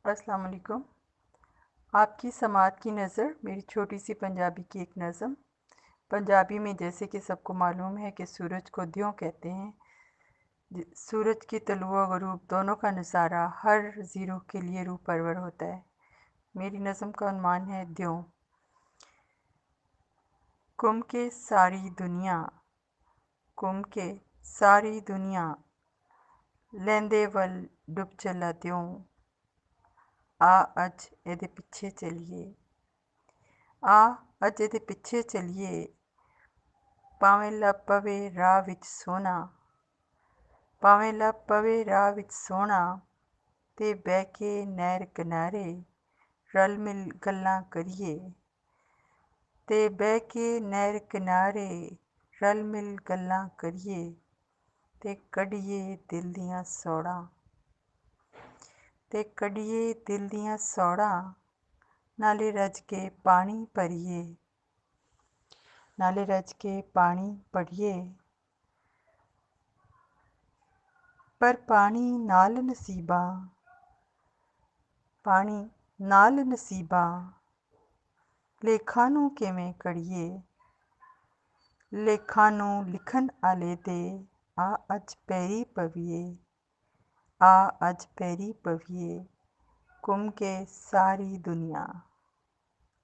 अस्सलाम वालेकुम। आपकी समात की नज़र मेरी छोटी सी पंजाबी की एक नज़म। पंजाबी में जैसे कि सबको मालूम है कि सूरज को द्यों कहते हैं। सूरज की तलुआ गरूब दोनों का नज़ारा हर ज़ीरो के लिए रूह परवर होता है। मेरी नज़म का उन्वान है द्यों। कुम के सारी दुनिया, कुम के सारी दुनिया लैंदे वल डुब चला द्यों। आ अज एदे पिछे चलिए, आ अज एदे पिछे चलिए। भावें लभ पवे राह विच सोहना, भावें लभ पवे राह विच सोहना। ते बह के नैर किनारे रल मिल गल्लां करिए, ते बह के नैर किनारे रल मिल गल्लां करिए। ते कढिए दिल दियां सौड़ां, ते कढिए दिल दियां सौड़ां। नाले रज के पानी भरिए, नाले रज के पानी भरिए। पर पानी नाल नसीबां, पानी नाल नसीबां लेखां नूं किवें कढ़ीए। लेखां नूं लिखण आले दे आ अज पैरी पवीए, आ अज पैरी पवीए। घुम के सारी दुनिया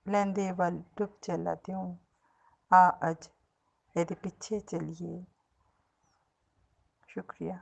लैंदे वल डुब चला द्यों। आ अज एदे पिछे चलिए। शुक्रिया।